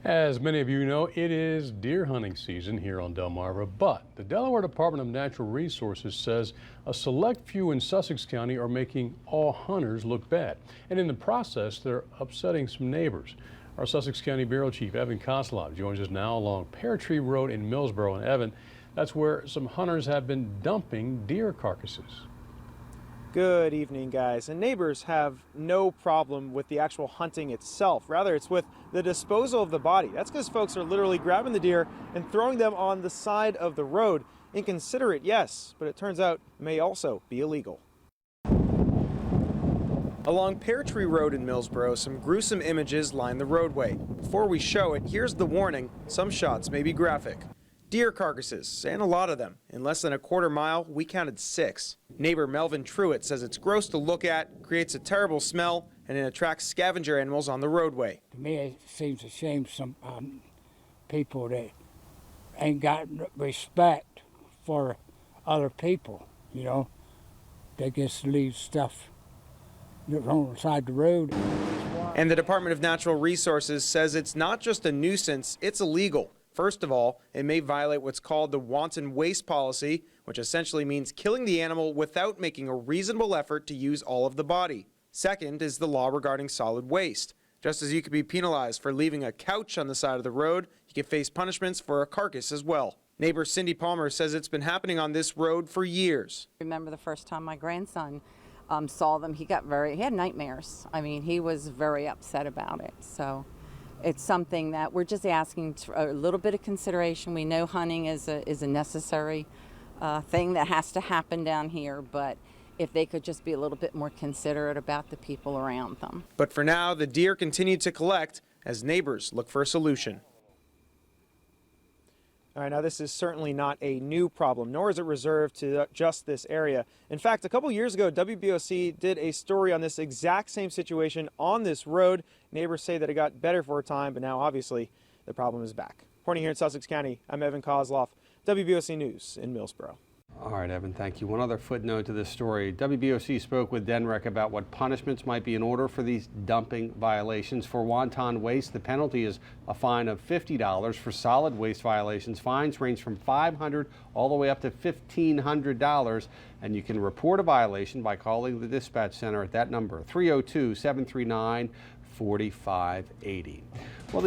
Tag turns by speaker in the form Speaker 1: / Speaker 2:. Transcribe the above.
Speaker 1: As many of you know, it is deer hunting season here on Delmarva, but the Delaware Department of Natural Resources says a select few in Sussex County are making all hunters look bad. And in the process, they're upsetting some neighbors. Our Sussex County Bureau Chief, Evan Koslov, joins us now along Pear Tree Road in Millsboro. And Evan, that's where some hunters have been dumping deer carcasses.
Speaker 2: Good evening, guys. And neighbors have no problem with the actual hunting itself. Rather, it's with the disposal of the body. That's because folks are literally grabbing the deer and throwing them on the side of the road. Inconsiderate, yes, but it turns out it may also be illegal. Along Pear Tree Road in Millsboro, some gruesome images line the roadway. Before we show it, here's the warning. Some shots may be graphic. Deer carcasses, and a lot of them. In less than a quarter mile, we counted 6. Neighbor Melvin Truitt says it's gross to look at, creates a terrible smell, and it attracts scavenger animals on the roadway.
Speaker 3: To me, it seems a shame some people that ain't got respect for other people, you know. They just leave stuff on the side of the road.
Speaker 2: And the Department of Natural Resources says it's not just a nuisance, it's illegal. First of all, it may violate what's called the wanton waste policy, which essentially means killing the animal without making a reasonable effort to use all of the body. Second is the law regarding solid waste. Just as you could be penalized for leaving a couch on the side of the road, you can face punishments for a carcass as well. Neighbor Cindy Palmer says it's been happening on this road for years.
Speaker 4: I remember the first time my grandson saw them, he had nightmares. I mean, he was very upset about it. So it's something that we're just asking a little bit of consideration. We know hunting is a necessary thing that has to happen down here, but if they could just be a little bit more considerate about the people around them.
Speaker 2: But for now, the deer continue to collect as neighbors look for a solution. All right, now this is certainly not a new problem, nor is it reserved to just this area. In fact, a couple years ago, WBOC did a story on this exact same situation on this road. Neighbors say that it got better for a time, but now obviously the problem is back. Reporting here in Sussex County, I'm Evan Kozloff, WBOC News in Millsboro.
Speaker 5: All right, Evan, thank you. One other footnote to this story. WBOC spoke with DNREC about what punishments might be in order for these dumping violations. For wanton waste, the penalty is a fine of $50. For solid waste violations, fines range from $500 all the way up to $1,500. And you can report a violation by calling the dispatch center at that number, 302-739-4580. Well,